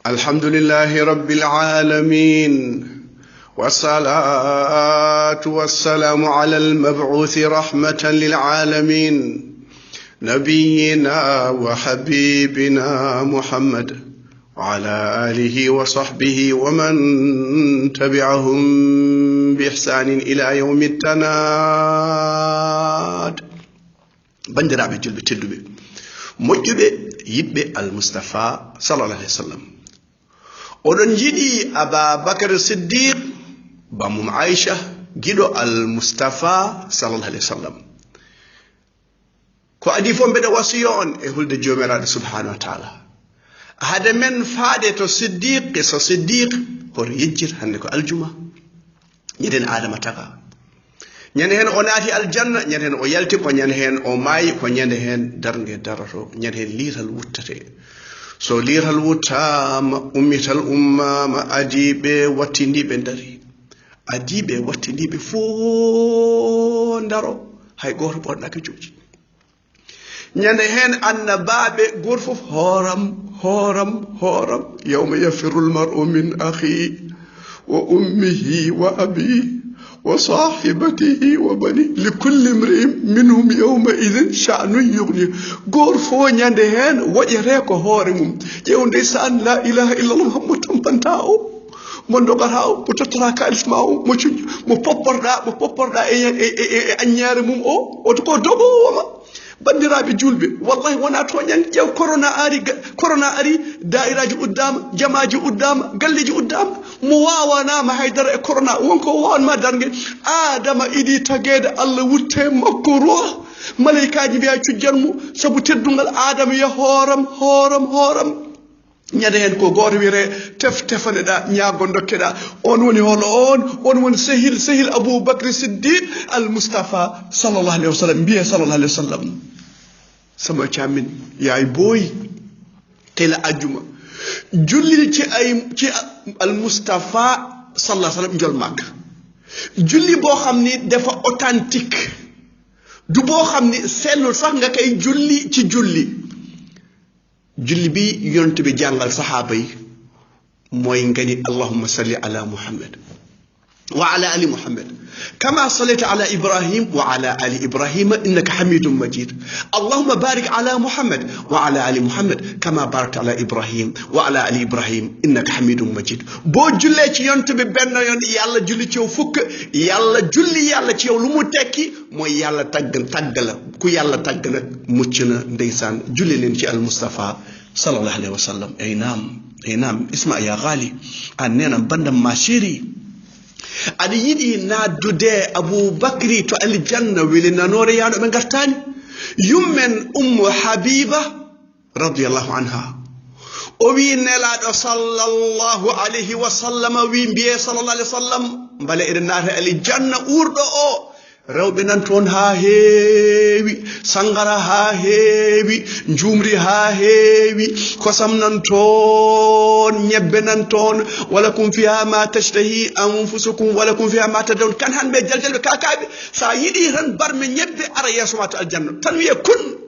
الحمد لله رب العالمين والصلاة والسلام على المبعوث رحمة للعالمين نبينا وحبيبنا محمد وعلى آله وصحبه ومن تبعهم بإحسان إلى يوم التناد بندرابي جلبي تدبي مجبي يدبي المصطفى صلى الله عليه وسلم oɗon jiɗi ababakar siddiq bamum aicha giɗo almustafa sallallahu alaihi wasallam ko adi fof mbeɗa wasiyo on e hulde jomiraɗo subhanahu wa taala hade men faade to siddiq so siddiq hoto yejjir hande ko aljuma ñanden adama taka ñande hen o naati aljanna ñande hen o yalti ko ñande hen o maayi ko ñande hen darnge darato ñande hen liital wuttate so liital wuttama ummital ummama adiɓe wattindiɓe dari adiɓe wattindiɓe fo daro hay goto ɓorɗaka jooji ñande hen annabaɓe goto fof hooram yawma yafirru lmar'u min akhi wa ummihi wa abihi وصاحبته وبني لكل امرئ منهم يومئذ شأن يغني غور فو ñande hen wojere ko hoore mum ƴewde san la ilaha illallah muhammad tampantao mo dogataw mo tottata kalis ma o mo popporɗa e aññaare mum o to ko dogowoma bandiraɓe julɓe wallahi wona toñan ƴew corona ari dairaji uddama jamaji uddama galleji uddama mo wawanama haydara e corona wonko wawanma dargue adama iɗi tagede allah wutte makko roh malaikaji mbiya cujjanmo saabu teddugal adama ya hooram ñande hen ko goto wiyete tefaneɗa ñaago dokkeɗa on woni hono on woni sehil aboubacry siddiq almoustapha sallallahu alayhi wa sallam mbiye sallallahu alayhi wa sallam sama camin yaay booyi tela ajjuma julli ci almoustapha sallallahu alayhi wa sallam jol makka julli boo xam ni dafa authentique du boo xam ni sellul sax nga koy julli ci julli bi yonent bi jàngal saxaaba yi mooy nga ni allahumma salli ala muhammad wa ala ali muhammad kama sallayta ala ibrahim wa ala ali ibrahim innaka hamidun majid allahumma barik ala muhammad wa ala ali muhammad kama barakta ala ibrahim wa ala ali ibrahim innaka hamidun majid boo jullee ci yonent bi benn yoon yàlla julli ci yow fukk yàlla julli yàlla ci yow lu mu tekki mooy yàlla tagg la ku yàlla tagg nag mucc na ndeysaan julli leen ci al mustafa sallallahu alayhi wa sallam ay naam isma ya ghali an nena bandam ma chéri aɗa yiɗi naddude aboubacry to aljanna weli nanore yaɗo ɓe gartani yummen ummu habiba radiallahu anha o wi nelaɗo sallallahu alayhi wa sallam wi mbiye sallallahu alayhi wa sallam mbale eɗen naata aljanna urɗo o rewɓe nan toon ha heewi sangara ha heewi jumri ha heewi kosam nan toon ñebbe nan toon walakum fiha ma tashtahi anfusukum walakum fiha ma tadawun kan hanɓe jaljalɓe kakaɓe sa yiɗi tan barme ñebbe ara yeeso ma to aljanna tan wiye kun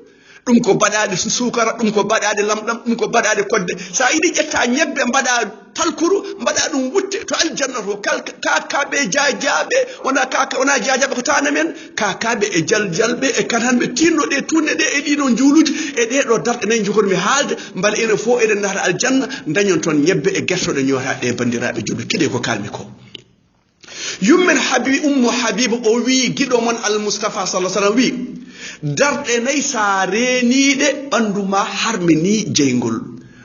ɗum ko baɗaɗe sukara ɗum ko baɗaɗe lamɗam ɗum ko baɗaɗe kodde sa yiɗi ƴetta ñebbe mbaɗa talkuru mbaɗa ɗum wutte to aljanna to kakaɓe jajaɓe wona jajaɓe ko tana men kakaɓe e jaljalɓe e kan hanɓe tinnoɗe tunne ɗe e ɗiɗo juuluji e ɗeɗo darɗe nayi jogoɗumi haalde mbala enen fof eɗen nata aljanna dañon toon ñebbe e guertoɗe ñotaɗe bandiraɓe julɓe keɗe ko kalmi ko yummen ummu habiba o wi giɗo mon almoustapha sallah sallam wi darɗe nayi sa reeniɗe ɓanduma harmini jeygol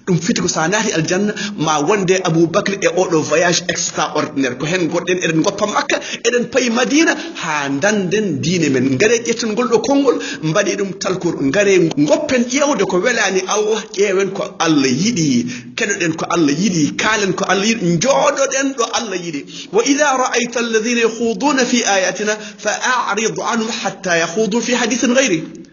ɗum fiti ko sa naati aljanna ma wonde aboubacry e oɗo voyage extraordinaire ko hen goɗɗen eɗen goppa makka eɗen payi madina ha danden diine men gaare ƴetten ngol ɗo konngol mbaɗi ɗum talkor gaare goppen ƴewde ko welani allah ƴeewen ko allah yiɗi keɗoɗen ko allah yiɗi kaalen ko allah yiɗi jooɗoɗen ɗo allah yiɗi wa ida ra'ayta alladhina yakhuduna fi ayatina fa a'rid anhum hatta yakhudu fi hadithin ghayri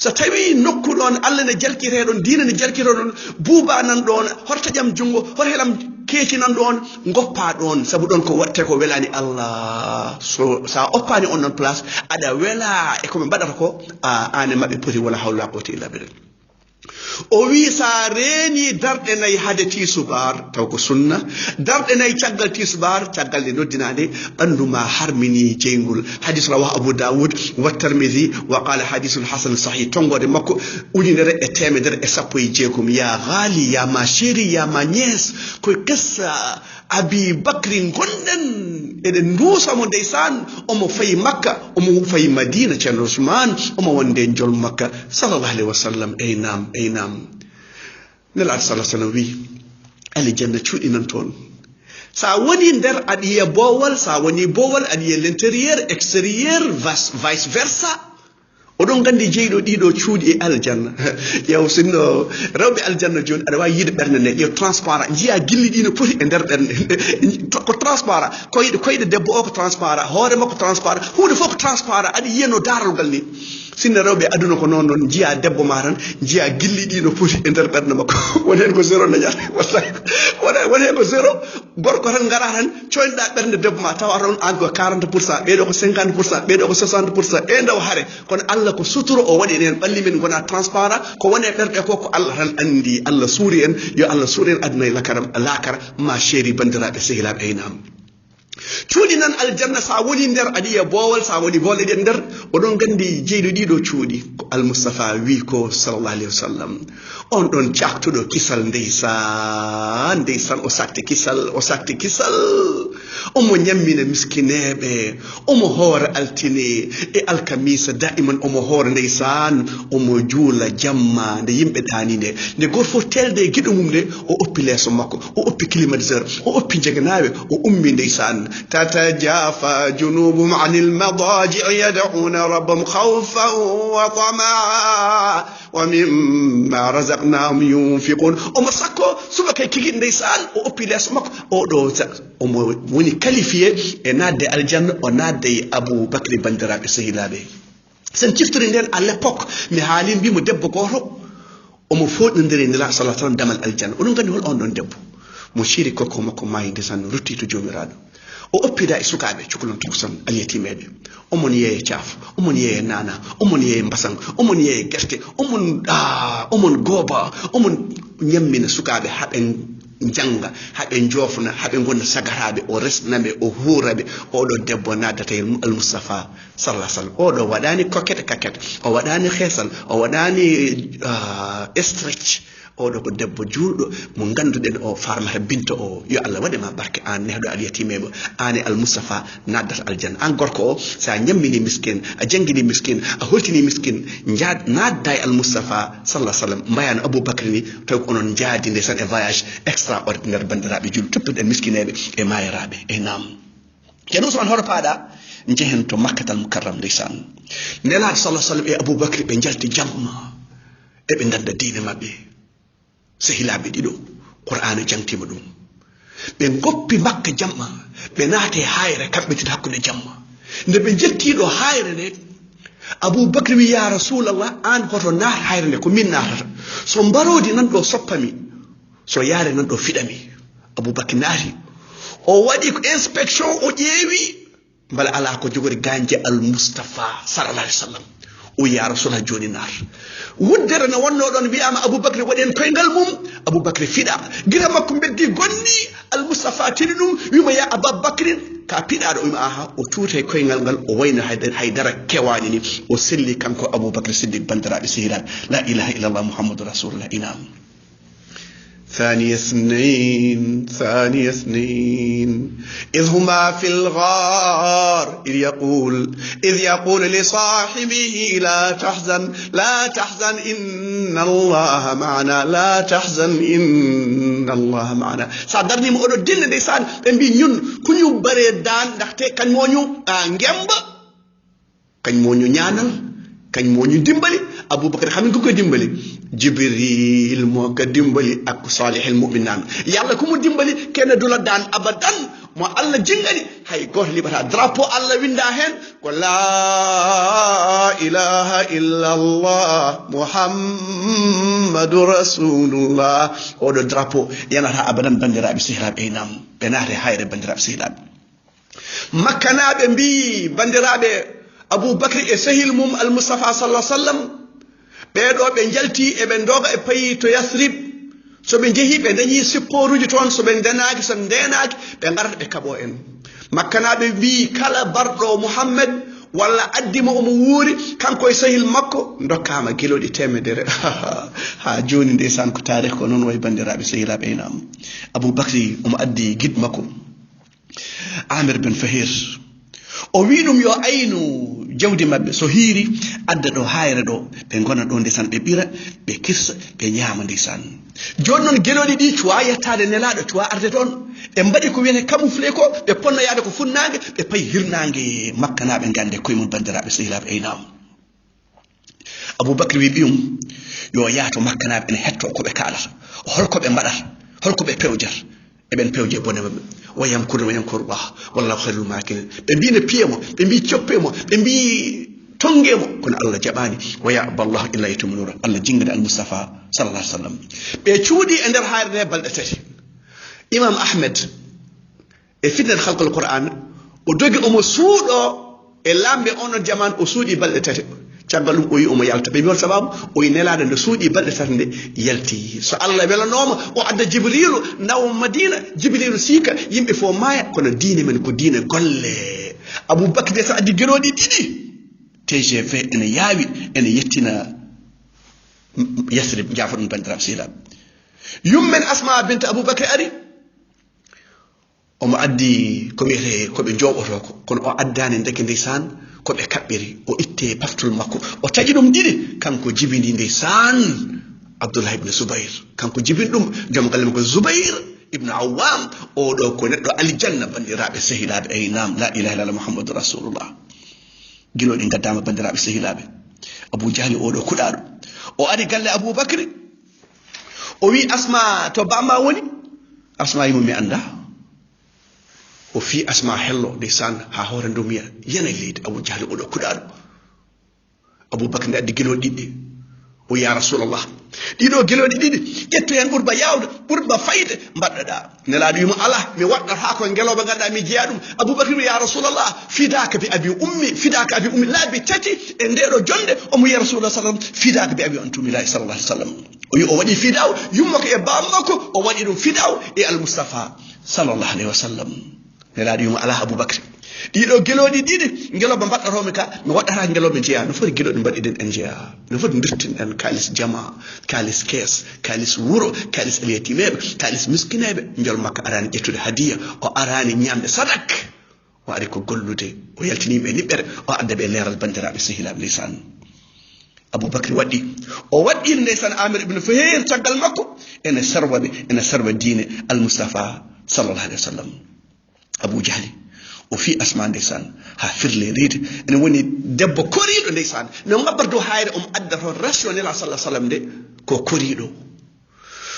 so tawi nokku ɗon allah ne jalkire ɗon diina ne jalkire ɗon buuba nan ɗon horta jam jungo hor helam keeki nan ɗon goppa ɗon sabu ɗon ko watte ko welani allah so sa oppani on non place aɗa wela e koɓe mbaɗata ko ane maɓɓe poti wala hawla quwwata illa billah o wi sa reeni darɗe nayi hade tisubar taw ko sunna darɗe nayi caggal tisubar caggal nde noddinade ɓandu ma harmini jeygol hadis rawahu Abu Dawud wa Tirmidhi wa qala hadisun hasan sahih tongode makko 116 ya ghali ya ma chéri ya ma nièce koye kessa Abi Bakri gonɗen eɗen duusamo ndeysan omo fayi Makka omo fayi Madina ceerno Ousmane omo wonde jol Makka sallallahu alayhi wa sallam eynam nelaɗo sallah sallam wi aljanna cuuɗi nan toon sa woni nder aɗa yiya boowal sa woni boowal aɗa yiya l'intérieur extérieur vice versa oɗon gandi jeyɗo ɗiɗo cuuɗi e aljanna yew sinno rewɓe aljanna joni aɗa wawi yiide ɓernde nde yo transparent jiya gilli ɗi no poti e nder ɓernde ko transparent koyɗe debbo o ko transparent hoore makko transparent hunde fof ko transparent aɗa yiya no darolgal ni sinno rewɓe aduna ko noon noon jiya debbo ma tan jiya gilli ɗi no poti e nder ɓernde makko woni hen ko zéro dañata woni hen ko zéro gorko tan gara tan coynoɗa ɓernde debbo ma tawa toon an ko 40% ɓeɗo ko 50% ɓeɗo ko 60% e ndaw haare kono Allah ko suturo o waɗi en ɓalli men gona transparent ko woni e ɓerɗe ko Allah tan andi Allah suuri en yo Allah suuri en aduna e lakara ma chéri bandiraɓe sehilaɓe aynam cuuɗi nan aljanna sa woni nder aɗa yiya boowal sa woni boole ɗen nder oɗon gandi jeyɗo ɗiɗo cuuɗi ko almoustapha wi ko sallallahu alayhi wa sallam on ɗon caktuɗo kisal ndeysan o sakti kisal omo ñammina miskineɓe omo hoore altine e alkamisa daiman omo hoore ndeysan omo juula jamma nde yimɓe ɗani nde goto fof telde e guiɗo mum nde o oppi leeso makko o oppi climatiseur o oppi jeganaɓe o ummi ndeysan تتجافى جنوبهم عن المضاجع يدعون ربهم خوفا وطمعا ومما رزقناهم ينفقون omo sakko subaka kigi ndeysan o oppi leeso makko o ɗo omo woni qualifié e nadde aljanna o nadde e Abou Bakri bandiraɓe sehilaɓe sen ciftori nden à l'époque mi haali mbimo debbo goto omo foɗodiri nela sallah sallam damal aljanna oɗon gandi hol on ɗon debbo mo ciri kokko makko mayi ndesan rutti to jomiraɗo o oppida e sukaɓe cukalon tukusan alyetimeɓe omon yeeye caaf omon yeeye nana omon yeeye mbasan omon yeeye guerte omon gooba omon ñammina sukaɓe haɓe janga haɓe jofna haɓe gonna sagaraɓe o resnaɓe o huuraɓe oɗo debbo naddata e almoustapha sallah sallam oɗo waɗani kokete kakete o waɗani heesal o waɗani stretch oɗo ko debbo juulɗo mo ganduɗen o farmata binta o yo Allah waɗema barke an nehɗo alyatimeɓe an e almoustapha naddata aljanna an gorko o sa ñammini miskin a jangguini miskin a holtini miskin nadda e almoustapha sallah sallam mbayano Aboubacry ni taw ko onon jaadi ndesan e voyage extraordinaire bandiraɓe julɗo toppiɗen miskineɓe e mayiraɓe e nam ceerno Ousmane hoto paaɗa jehen to Makkatal Mukarram ndeysan nelaɗo sallah sallam e Aboubacry ɓe jalti jamma eɓe ganda diine mabɓe sehilaɓe ɗiɗo qur'ana jangtima ɗum ɓe goppi Makka jamma ɓe naate hayre kamɓe tati hakkude jamma nde ɓe jettiɗo hayre nde Aboubacry wi ya rasulallah an hoto naat hayre nde ko min natata so mbarodi nan ɗo soppami so yaare nan ɗo fiɗami Aboubacry naati o waɗi ko inspection o ƴeewi mbala ala ko jogori ganje almoustapha sallallahu alayhi wa sallam o ya rasulallah joni naat wuddere no wonno ɗon wiyama Aboubacry waɗen koyngal mum Aboubacry fiɗa gila makko beddi gonni almoustapha tini ɗum wima ya Aboubacry ka piɗaɗo wima aha o tuute koyngal ngal o wayno haydara kewani ni o selli kanko Aboubacry Siddiq bandiraɓe sehilaɓe la ilaha illallah muhammadou rasulullah inam ثاني اثنين إذ هما في الغار إذ يقول لصاحبه لا تحزن إن الله معنا لا تحزن إن الله معنا صدرني مؤلو دين ديسان بي ñun ku ñu bare daan ndaxte kañ moo ñu ngemba kañ moo ñu ñaanal kañ moo ñu dimbali Aboubacry xam nga ku ko dimbali Jibril moo ko dimbali ak salihil mu'minan yàlla ku mu dimbali kenn du la daan abadan mo Allah jingani hay goto liɓata drapeau Allah winda hen ko la ilaha illa Allah muhammadu rasulullah oɗo drapeau yanata abadan bandiraɓe sehiraɓe enam ɓe naate hayre bandiraɓe sehiraɓe makkanaɓe mbi bandiraɓe Aboubacry e sehil mum almoustapha sallah sallam ɓeɗo ɓe jalti eɓe doga e payi to Yathrib so ɓe jeehi ɓe dañi sipporuji toon so ɓe ndenaki so ndenaki ɓe garata ɓe kaɓo en makkanaɓe wi kala barɗo Muhammad walla addimo omo wuuri kanko e sahil makko dokkama gueloɗi temedere ha joni ndesan ko tarikh ko noon way bandiraɓe sehilaɓe enam Aboubacry omo addi guiɗ makko Amir Ben Fahir o wi ɗum yo aynu jawdi mabɓe so hiiri adda ɗo hayre ɗo ɓe gona ɗo ndesan ɓe ɓira ɓe kirsa ɓe ñaama ndesan joni noon gueloɗi ɗi cuwa yettade nelaɗo cuwa arde toon ɓe mbaɗi ko wiyete camouflé ko ɓe ponno yaade ko funnague ɓe payi hirnague makkanaɓe gande koye mum bandiraɓe sehilaɓe aynam Aboubacry wi ɓiyum yo yaato makkanaɓe ene hetto koɓe kalata holko ɓe mbaɗata holko ɓe pewjata eɓen pewje bone mabɓe wayamkuruno wa yankurullah wallahu khairul makirin ɓe mbi ne piyemo ɓe mbi coppemo ɓe mbi tongemo kono Allah jaɓani wa ya'ba Allah illa yutimmu nura Allah jingade al Mustafa sallallahu alaihi wasallam ɓe cuuɗi e nder hayre nde balɗe tati Imam Ahmed e fitnat khalqul Qur'an o dogi omo suuɗo e lambe onon jaman o suuɗi balɗe tati caggal ɗum o yi omo yalta ɓe mbiwon sababu o yi nelaɗo nde suuɗi balɗe tati nde yalti so Allah welanoma o adda Jibrilu nawa Madina Jibrilu siika yimɓe fo maaya kono diine men ko diine golle Aboubacry de sa addi gueloɗi ɗiɗi TGV ene yaawi ene yettina Yathrib jafo ɗum bandiraɓe sehilaɓe yummen Asma bint Aboubacry ari omo addi ko wiyete koɓe jooɓoto ko kono o addani ndeke ndeysaan koɓe kaɓɓiri o itte paftul makko o taƴi ɗum ɗiɗi kanko jibini ndeysaan Abdullah ibn Zubayr kanko jibini ɗum joom galle makko Zubayr ibn Awwam oɗo ko neɗɗo aljanna bandiraɓe sehilaɓe aynam la ilaha illallah Muhammadur Rasulullah guiloɗi gaddama bandiraɓe sehilaɓe Abou Jahli oɗo kuɗaɗo o ari galle Aboubacry o wi Asma to bamma woni Asma yimo mi anda o fi Asma hello ndeysaan ha hoore ndo miya yana leydi Abou Jahli oɗo kuɗaɗo Aboubacry nde addi gueloɗi ɗiɗɗi o ya Rasulallah ɗiɗo gueloɗi ɗiɗi ƴetto hen ɓurba yawde ɓurba fayde mbaɗɗoɗa nelaɗo wimo ala mi waɗɗat ha koye ngeloɓe ganduɗa mi jeeya ɗum Aboubacry wi ya Rasulallah fidaka bi abi ummi laabi tati e ndeɗo jonde omo yiya Rasulullah sallam fidaka bi abi antumillahi sallallahu alaihi wasallam o wi o waɗi fidaw yummako e bammakko o waɗi ɗum fidaw e al Mustafa sallallahu alaihi wasallam nelaɗo wimo ala Aboubacry ɗiɗo gueloɗi ɗiɗi ngeloɓe mbaɗɗatomi ka mi waɗɗata ngeloɓe jeeya no foti gueloɗe mbaɗiɗen en jeeya no foti dirtinɗen kalis jama kalis kees kalis wuro kalis eliyatimeɓe kalis miskineɓe jol makka arani ƴettude hadiya o arani ñamde sadak o ari ko gollude o yaltiniɓe niɓɓere o addaɓe leeral bandiraɓe sehilaɓe ndeysan Aboubacry waɗɗi o waɗɗi ndeysan Amir ibn Fahir caggal makko ene sarwa diine al Mustafa sallallahu alaihi wa sallam Abou Jahli o fi Asma ndeysaan ha firle reedi ene woni debbo koriɗo ndeysaan no ngabbar dow hayre omo adda toon rationnel sallallahu sallam nde ko koriɗo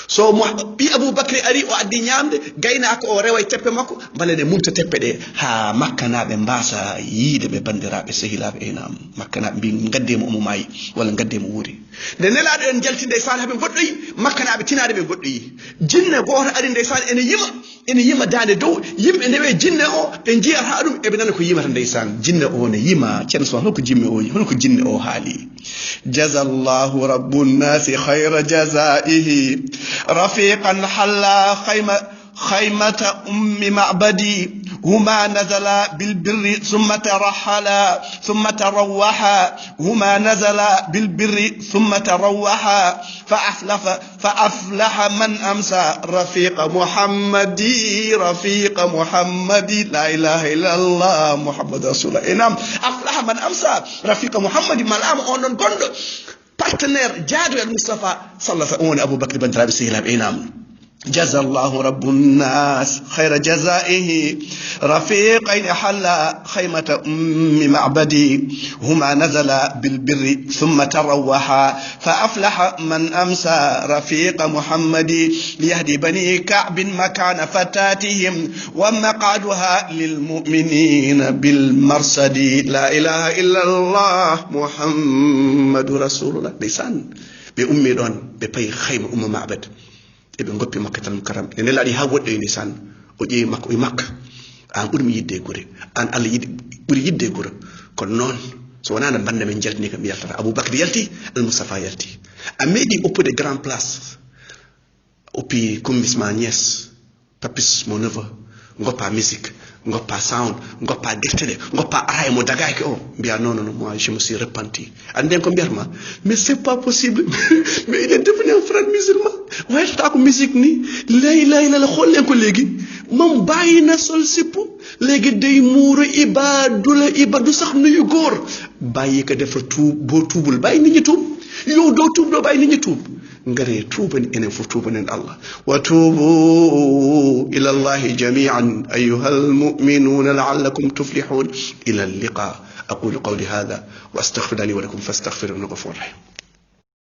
so ɓi Aboubacry ari o addi ñamde gaynako o rewa e teppe makko mbale ne mumta teppe ɗe ha makkanaɓe mbasa yiide ɓe bandiraɓe sehilaɓe enam makkanaɓe mbi gaddemo omo maayi walla gaddemo wuuri nde nelaɗo en jalti ndeysaan haɓe goɗɗoyi makkanaɓe tinaɗe ɓe goɗɗoyi jinne goto ari ndeysaan ene yima dande dow yimɓe ndewe jinne o ɓe jiyata ha ɗum eɓe nana ko yimata ndeysaan jinne o ne yima ceerno so holko jinne o haali jazallahu rabbunnasi khayra jazaihi rafiqan halla خيمة معبدي هما نزلا بالبر ثم ترحلا ثم تروحا هما نزلا بالبر ثم تروحا فأفلح من أمسى رفيق محمدي لا إله إلا الله محمد رسول الله إنام أفلح من أمسى رفيق محمدي ملام أونن كوندو partenaire جادو المصطفى صلى الله عليه وسلم Aboubacry bandiraɓe sehilaɓe إنام جزى الله رب الناس خير جزائه رفيقين حلا خيمة معبدي هما نزلا بالبر ثم تروحا فأفلح من أمسى رفيق محمد ليهدي بني كعب مكان فتاتهم ومقعدها للمؤمنين بالمرصد لا إله إلا الله محمد رسول الله لسان بأمي دون ببي خيمة معبد eɓe goppi makkatal mukarram ne nelaɗi ha woɗɗoy ndesan o ƴeewi makko o wi makka an ɓuurimi yidde gure an Allah ɓuuri yidde gure kono noon so wonano bande men jaltini kam yaltata Aboubacry yalti Al Moustapha yalti a meeɗi oppude grand place oppi Kumbis ma nièce Papis mon neveu goppa musique goppa sound goppa deftere goppa ara mo dagaki o mbiya non non moi je me suis repenti anden ko mbiyatma mais c'est pas possible mais il est devenu un frère musulman waytata ko musique ni lay la xollen ko léegi moom bàyyi na sol sipp léegi day muuru ibadu sax nuyu góor bàyyi ko defa tuub boo tuubul bàyyi nit ñi tuub yow doo tuub doo bàyyi nit ñi tuub ngare tuuban enen fof tuubanen Allah wa tuubu ila allahi jami'an ayyuha almu'minuna la'allakum tuflihun ila al-liqa aqulu qawli hadha wa astaghfiru li wa lakum fastaghfiruhu innahu ghafurur rahim